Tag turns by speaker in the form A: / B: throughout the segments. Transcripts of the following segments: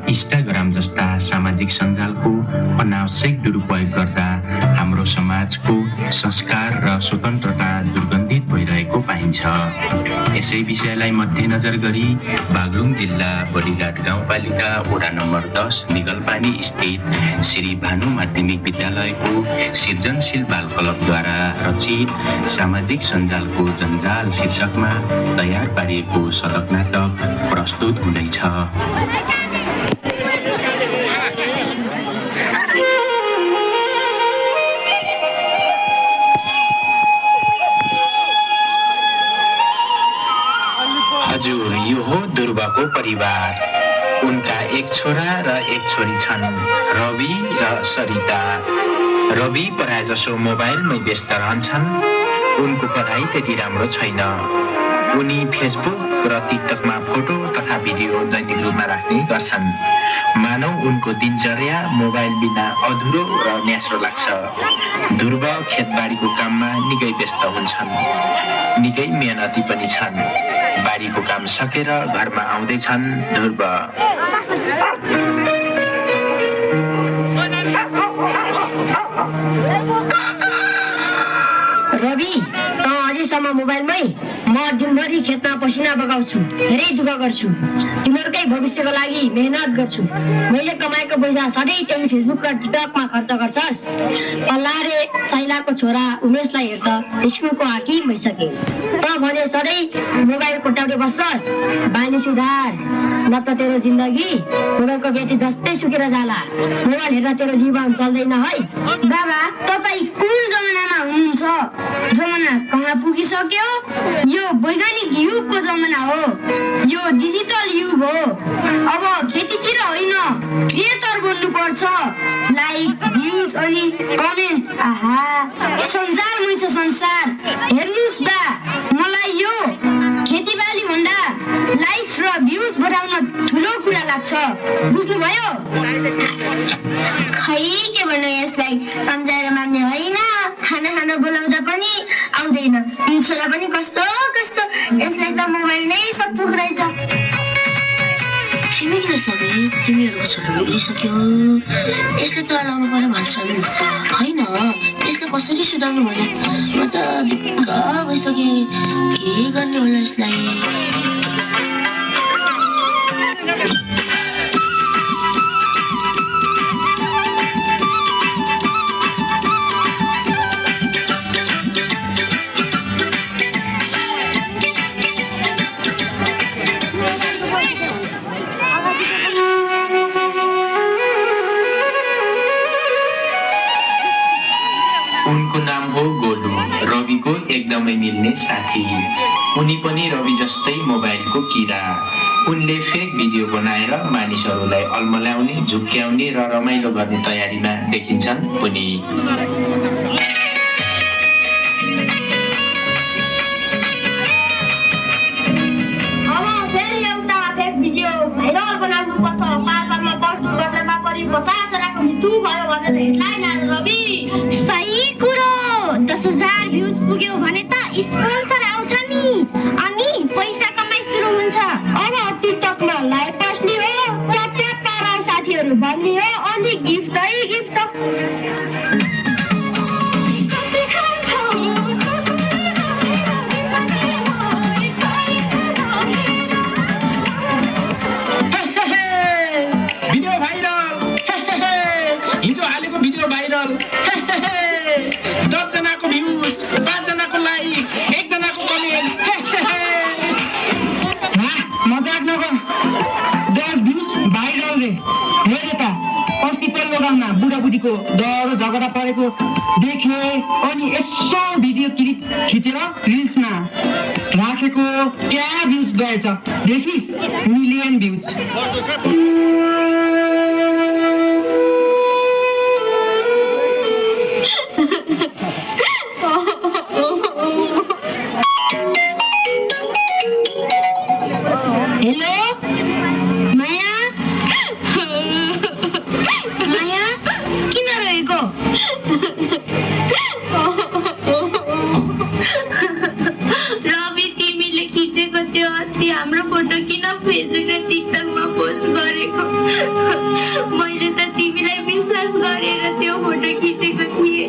A: Instagram जस्ता सामाजिक सञ्जालको अनावश्यक दुरुपयोग गर्दा हाम्रो समाजको संस्कार र स्वतन्त्रता दुर्गन्धित भइरहेको पाइन्छ। यसै विषयलाई मध्यनजर गरी बागलुङ जिल्ला बलिघाट गाउँपालिका वडा नम्बर 10 निगलपानी स्थित श्री भानु माध्यमिक विद्यालयको सृजनशील बाल क्लबद्वारा रचित सामाजिक सञ्जालको जन्जाल शीर्षकमा तयार पारिएको सडक नाटक प्रस्तुत हुँदैछ। हजुर, यो हो दुर्वाको परिवार। उनका एक छोरा र एक छोरी छन्, रवि र सरिता। रवि प्रायजसो मोबाइलमै व्यस्त रहन्छन्। उनको पढाइ त्यति राम्रो छैन। उनी फेसबुक र टिकटकमा फोटो तथा भिडियो दैनिक रूपमा राख्ने गर्छन्। मानव उनको दिनचर्या मोबाइल बिना अधुरो र न्यास्रो लाग्छ। ध्रुव खेतबारीको काममा निकै व्यस्त हुन्छन्। निकै मेहनती पनि छन्। बारीको काम सकेर घरमा आउँदैछन् ध्रुव।
B: रवि, त अझैसम्म मोबाइलमै? म दिनभरि खेतमा पसिना बगाउँछु, धेरै दुःख गर्छु, तिमीहरूकै भविष्यको लागि मेहनत गर्छु। मैले कमाएको पैसा सधैँ त्यही फेसबुक र टिकटकमा खर्च गर्छस्। पल्लारे शैलाको छोरा उमेशलाई हेर्दा स्कुलको हाकिम भइसके। त भने सधैँ मोबाइल कोट्याउँदै बस्छस्। बानी सुधार, न त तेरो जिन्दगी मोबाइलको ब्याट्री जस्तै सुकेर जाला। मोबाइल हेर्दा तेरो जीवन चल्दैन है।
C: बाबा, तपाईँ कुन जमानामा हुनुहुन्छ? जमाना कहाँ पुगिसक्यो? यो वैज्ञानिक युगको जमाना हो। यो डिजिटल युग हो। अब खेतीतिर होइन, क्रिएटर बन्नु पर्छ। लाइक्स, भ्युज अनि कमेन्ट, आहा, सञ्जालमै छ संसार। हेर्नुस् बा, मलाई यो खेतीबाली भन्दा लाइक्स र भ्युज बढाउन ठुलो कुरा लाग्छ। बुझ्नुभयो? खै के भन्नु, यसलाई सम्झाएर मान्ने होइन। खाना खान बोलाउँदा पनि आउँदैन। यो छोरा पनि कस्तो कस्तो, यसलाई त मोबाइल नै सब थोक रहेछ।
D: छिमेकी सबै तिमीहरूको छोरा बिग्रिसक्यो, यसले त लाउनु पर्यो भन्छन्। होइन, यसलाई कसरी सुधार्नु भने म त दिक्क भइसकेँ। के गर्ने होला यसलाई?
A: उनको नाम हो गोलु, रविको एकदमै मिल्ने साथी। उनी पनि रवि जस्तै मोबाइलको किरा। उनले फेक भिडियो बनाएर मानिसहरूलाई अल्मल्याउने, झुक्क्याउने र रमाइलो गर्ने तयारीमा देखिन्छन् उनी।
C: अब फेरि एउटा फेक भिडियो भाइरल बनाउनु पर्छ। पासामा 10 दुर्घटनामा परि 50 जनाको मृत्यु भयो भनेर हेडलाइन आयो। रवि,
E: सही कुरो। 10,000 भ्युज पुग्यो भने त स्पोन्सर आउँछ नि, अनि पैसा कमाइ सुरु हुन्छ।
C: अब टिकटकमा लाइभ बस्ने हो, च्याट पारा साथीहरू भन्ने हो, अनि गिफ्टै गिफ्ट।
F: भिडियो भाइरल, हिजो हालेको भिडियो भाइरल। 10 जनाको भ्युज, 5 जनाको लाइक, 1 जनाको कमेन्ट। मजाक नगर, 10 भ्युज भाइरल रे। हेरे त अस्ति पल्लो गाउँमा बुढाबुढीको डर झगडा परेको देखे, अनि यसो भिडियो क्लिप खिचेर रिल्समा राखेको, क्या भ्युज गएछ देखिस्? Million views.
C: Hello Maya, Maya किन रोएको?
D: रवि, तिमीले खिचेको त्यो अस्ति हाम्रो फोटो किन फेसबुक र टिकटकमा पोस्ट गरेको? मैले त तिमीलाई विश्वास गरेर त्यो फोटो खिचेको थिएँ।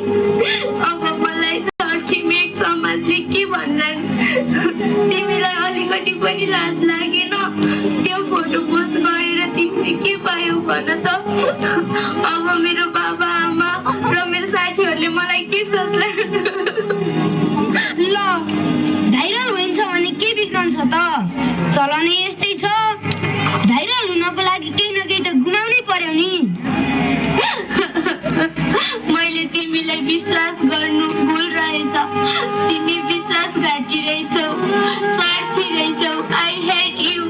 D: अब मलाई छरछिमेक समाजले के भन्लान्? तिमीलाई अलिकति पनि लाज लागेन? त्यो फोटो पोस्ट गरेर तिमीले के पायौ भन त? अब मेरो बाबा आमा र मेरो साथीहरूले मलाई के सोच्ला?
C: ल भाइरल हुन्छ भने के बिग्रन्छ त? चलाउने यस्तै छ। भाइरल हुनको लागि केही न केही त गुमाउनै पर्यो नि।
D: मैले तिमीलाई विश्वास गर्नु भुल रहेछ। तिमी विश्वासघाती रहेछौ, स्वार्थी रहेछौ। I hate you.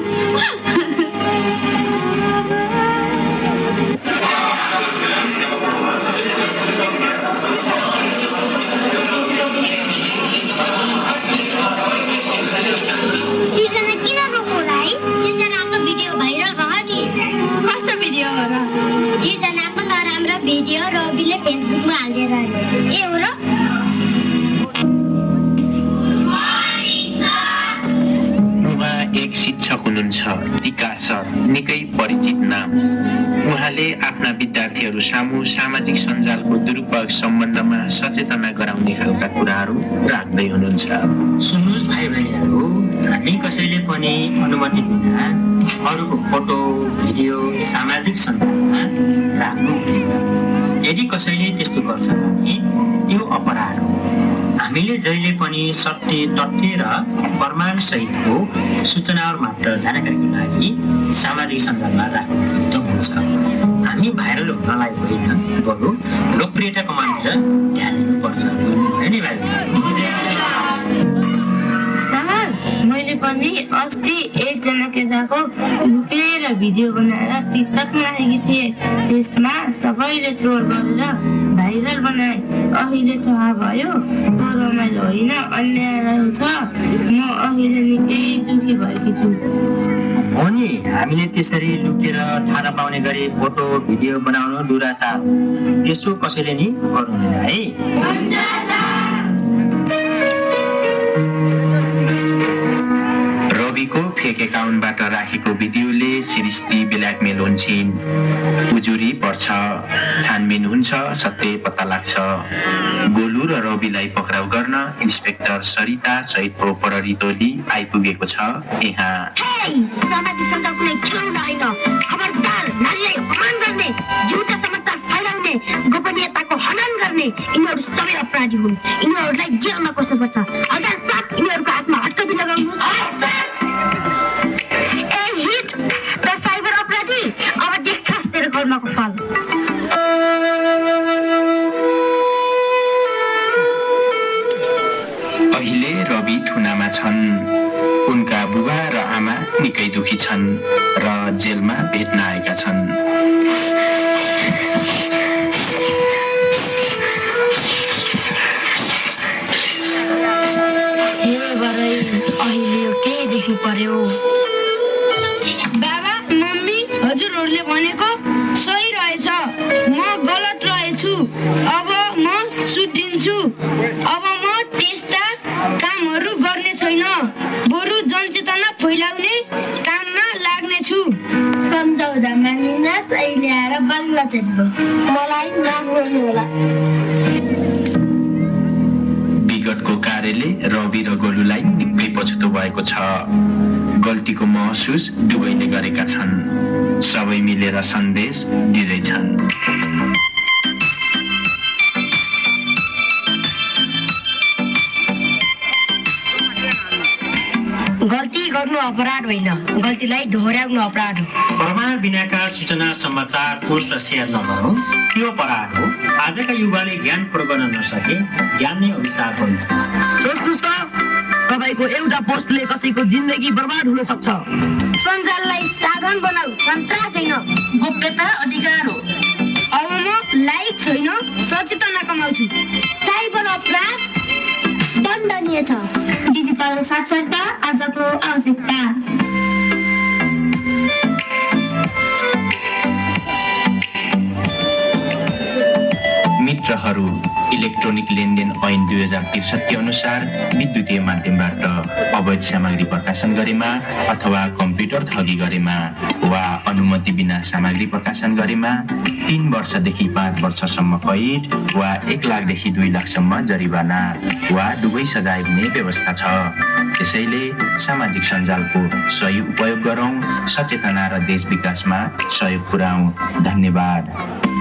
E: सिर्जना किन रोक्नु होला है? सिर्जनाको भिडियो भाइरल भयो नि।
D: कस्तो भिडियो हो र?
E: सिर्जनाको नराम्रो भिडियो रविले फेसबुकमा हालेर ए हो र?
A: उहाँ एक शिक्षक हुनुहुन्छ, टिका सर, निकै परिचित नाम। उहाँले आफ्ना विद्यार्थीहरू सामु सामाजिक सञ्जालको दुरुपयोग सम्बन्धमा सचेतना गराउने खालका कुराहरू राख्दै हुनुहुन्छ।
G: सुन्नुहोस् भाइ बहिनीहरू, हामी कसैले पनि अनुमति बिना अरूको फोटो भिडियो सामाजिक सञ्जालमा राख्नु हुँदैन। यदि कसैले त्यस्तो गर्छ भने त्यो अपराध हो। हामीले जहिले पनि सत्य तथ्य र प्रमाणसहितको सूचनाहरू मात्र जानकारीको लागि सामाजिक सञ्जालमा राख्नु उत्तम हुन्छ। हामी भाइरल हुनलाई होइन, बरु लोकप्रियता कमाउनेर ध्यान दिनुपर्छ। है नि भाइ?
D: मैले पनि अस्ति एकजना केटाको लुकेर भिडियो बनाएर टिकटकमा राखेकी थिएँ। त्यसमा सबैले ट्रोल गरेर भाइरल बनाए। अहिले थाहा भयो त्यो रमाइलो होइन, अन्याय रहेछ। म अहिले निकै दुखी भएकी छु।
G: हो नि, हामीले त्यसरी लुकेर थाहा नपाउने गरी फोटो भिडियो बनाउनु दुराचार। त्यसो कसैले नि गर्नुहुँदैन है।
A: रविको फेक एकाउन्टबाट राखेको भिडियोले सृष्टि ब्ल्याकमेल हुन्छन्, उजुरी पर्छ, छानबिन हुन्छ, सत्य पत्ता लाग्छ। गोलु र रविलाई पक्राउ गर्न इन्सपेक्टर सरिता सहितको प्रहरी टोली आइपुगेको छ। यहाँ
B: सामाजिक सञ्जाल कुनै खेलाउन होइन। खबरदार, नारीलाई अपमान गर्ने, झुटा समाचार फैलाउने, गोपनीयताको हनन गर्ने यिनीहरू सबै अपराधी हुन्। यिनीहरूलाई जेलमा कस्नुपर्छ। हजार साथ यिनीहरूको हातमा हटकडी लगाउनुहोस्। ए हिट त साइबर अपराधी, अब देख्छस् तेरो कर्मको फल।
A: अहिले रवि थुनामा छन्। उनका बुबा र आमा निकै दुखी छन् र जेलमा भेट्न आएका छन्।
B: अहिले यो के देखि पर्यो?
C: बाबा मम्मी हजुरहरूले भनेको सही रहेछ। म गलत रहेछु। अब म सुध्रिन्छु। अब म त्यस्ता कामहरू गर्ने छैन, बरु जनचेतना फैलाउने काममा लाग्नेछु।
D: सम्झौता मानिनुहोस्। अहिले आएर बल्ल चेप्पो।
E: मलाई माफ गर्नु होला।
A: विगतको कार्यले रवि र गोलुलाई निकै पछुतो भएको छ। गल्तीको महसुस दुवैले गरेका छन्। सबै मिलेर सन्देश दिँदैछन्।
B: गल्ती गर्नु अपराध होइन, गल्तीलाई दोहोर्याउनु अपराध हो।
G: प्रमाण बिनाका सूचना समाचार पोस्ट र सेयर नगरौँ, त्यो अपराध हो। आजका युवाले ज्ञान प्रयोग गर्न नसके ज्ञान नै अभिशाप हुन्छ।
F: सोच्नुहोस् त, तपाईँको एउटा पोस्टले कसैको जिन्दगी बर्बाद हुन सक्छ।
B: सञ्जाललाई साधन बनाऊ, सन्तास होइन।
D: गोप्यता अधिकार हो।
C: अब म लाइक छैन, सचेतना कमाउँछु।
E: साइबर अपराध दण्डनीय छ। डिजिटल साक्षरता आजको आवश्यकता।
A: मित्र पत्रहरू इलेक्ट्रोनिक लेनदेन ऐन 2063 अनुसार विद्युतीय माध्यमबाट अवैध सामग्री प्रकाशन गरेमा अथवा कम्प्युटर ठगी गरेमा वा अनुमति बिना सामग्री प्रकाशन गरेमा 3 वर्षदेखि 5 वर्षसम्म कैद वा 1 लाखदेखि 2 लाखसम्म जरिवाना वा दुवै सजाय हुने व्यवस्था छ। त्यसैले सामाजिक सञ्जालको सही उपयोग गरौँ, सचेतना र देश विकासमा सहयोग पुर्याउँ। धन्यवाद।